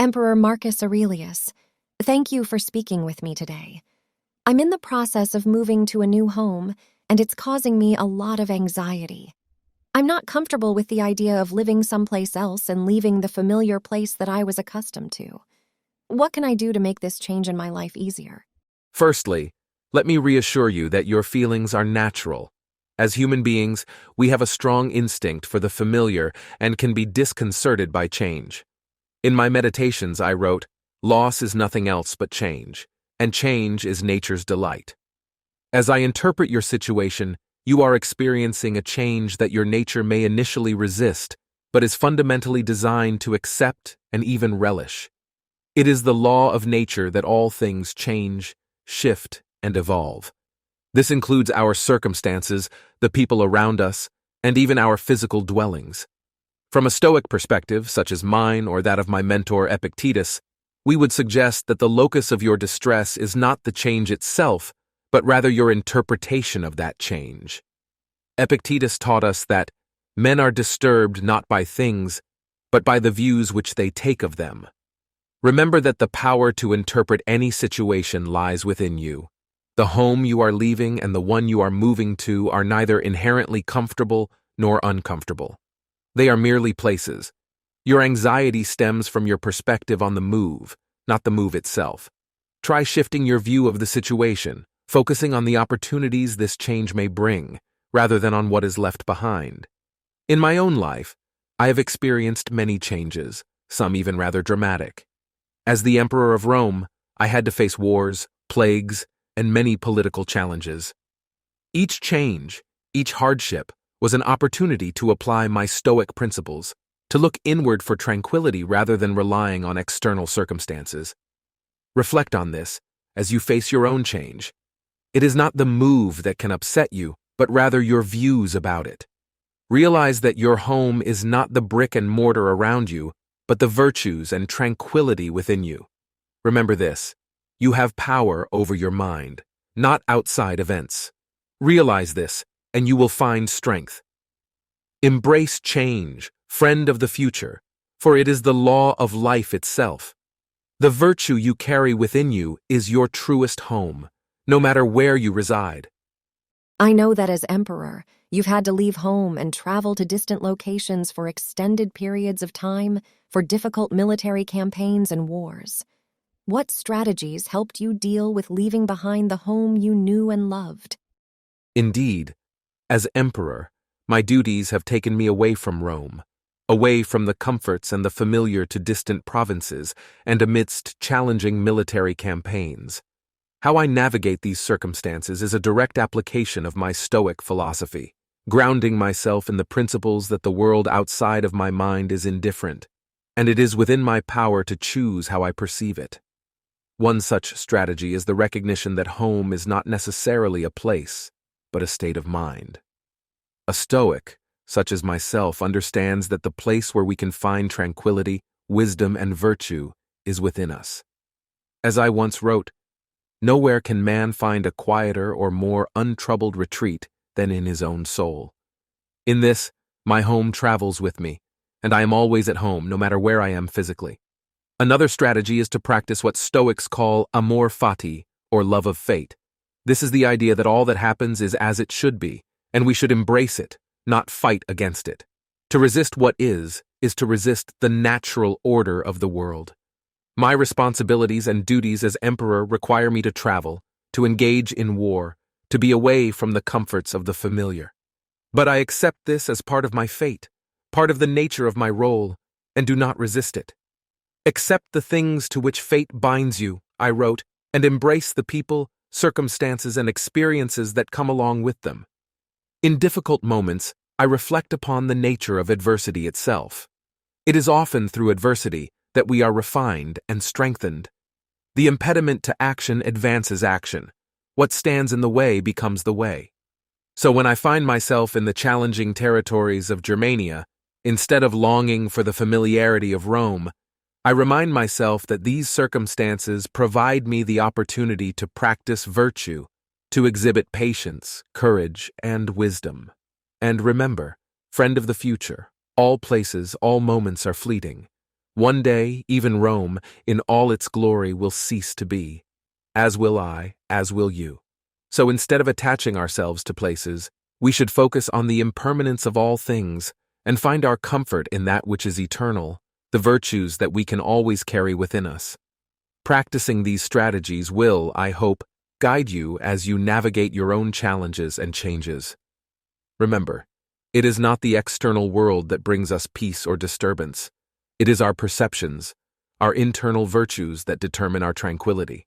Emperor Marcus Aurelius, thank you for speaking with me today. I'm in the process of moving to a new home, and it's causing me a lot of anxiety. I'm not comfortable with the idea of living someplace else and leaving the familiar place that I was accustomed to. What can I do to make this change in my life easier? Firstly, let me reassure you that your feelings are natural. As human beings, we have a strong instinct for the familiar and can be disconcerted by change. In my meditations, I wrote, "Loss is nothing else but change, and change is nature's delight." As I interpret your situation, you are experiencing a change that your nature may initially resist, but is fundamentally designed to accept and even relish. It is the law of nature that all things change, shift, and evolve. This includes our circumstances, the people around us, and even our physical dwellings. From a Stoic perspective, such as mine or that of my mentor Epictetus, we would suggest that the locus of your distress is not the change itself, but rather your interpretation of that change. Epictetus taught us that men are disturbed not by things, but by the views which they take of them. Remember that the power to interpret any situation lies within you. The home you are leaving and the one you are moving to are neither inherently comfortable nor uncomfortable. They are merely places. Your anxiety stems from your perspective on the move, not the move itself. Try shifting your view of the situation, focusing on the opportunities this change may bring, rather than on what is left behind. In my own life, I have experienced many changes, some even rather dramatic. As the Emperor of Rome, I had to face wars, plagues, and many political challenges. Each change, each hardship, was an opportunity to apply my Stoic principles, to look inward for tranquility rather than relying on external circumstances. Reflect on this as you face your own change. It is not the move that can upset you, but rather your views about it. Realize that your home is not the brick and mortar around you, but the virtues and tranquility within you. Remember this: you have power over your mind, not outside events. Realize this, and you will find strength. Embrace change, friend of the future, for it is the law of life itself. The virtue you carry within you is your truest home, no matter where you reside. I know that as emperor, you've had to leave home and travel to distant locations for extended periods of time, for difficult military campaigns and wars. What strategies helped you deal with leaving behind the home you knew and loved? Indeed, as emperor, my duties have taken me away from Rome, away from the comforts and the familiar to distant provinces, and amidst challenging military campaigns. How I navigate these circumstances is a direct application of my Stoic philosophy, grounding myself in the principles that the world outside of my mind is indifferent, and it is within my power to choose how I perceive it. One such strategy is the recognition that home is not necessarily a place, but a state of mind. A Stoic, such as myself, understands that the place where we can find tranquility, wisdom, and virtue is within us. As I once wrote, "Nowhere can man find a quieter or more untroubled retreat than in his own soul." In this, my home travels with me, and I am always at home, no matter where I am physically. Another strategy is to practice what Stoics call amor fati, or love of fate. This is the idea that all that happens is as it should be, and we should embrace it, not fight against it. To resist what is to resist the natural order of the world. My responsibilities and duties as emperor require me to travel, to engage in war, to be away from the comforts of the familiar. But I accept this as part of my fate, part of the nature of my role, and do not resist it. Accept the things to which fate binds you, I wrote, and embrace the people, circumstances, and experiences that come along with them. In difficult moments, I reflect upon the nature of adversity itself. It is often through adversity that we are refined and strengthened. The impediment to action advances action. What stands in the way becomes the way. So when I find myself in the challenging territories of Germania, instead of longing for the familiarity of Rome, I remind myself that these circumstances provide me the opportunity to practice virtue, to exhibit patience, courage, and wisdom. And remember, friend of the future, all places, all moments are fleeting. One day, even Rome, in all its glory, will cease to be. As will I, as will you. So instead of attaching ourselves to places, we should focus on the impermanence of all things and find our comfort in that which is eternal, the virtues that we can always carry within us. Practicing these strategies will, I hope, guide you as you navigate your own challenges and changes. Remember, it is not the external world that brings us peace or disturbance. It is our perceptions, our internal virtues that determine our tranquility.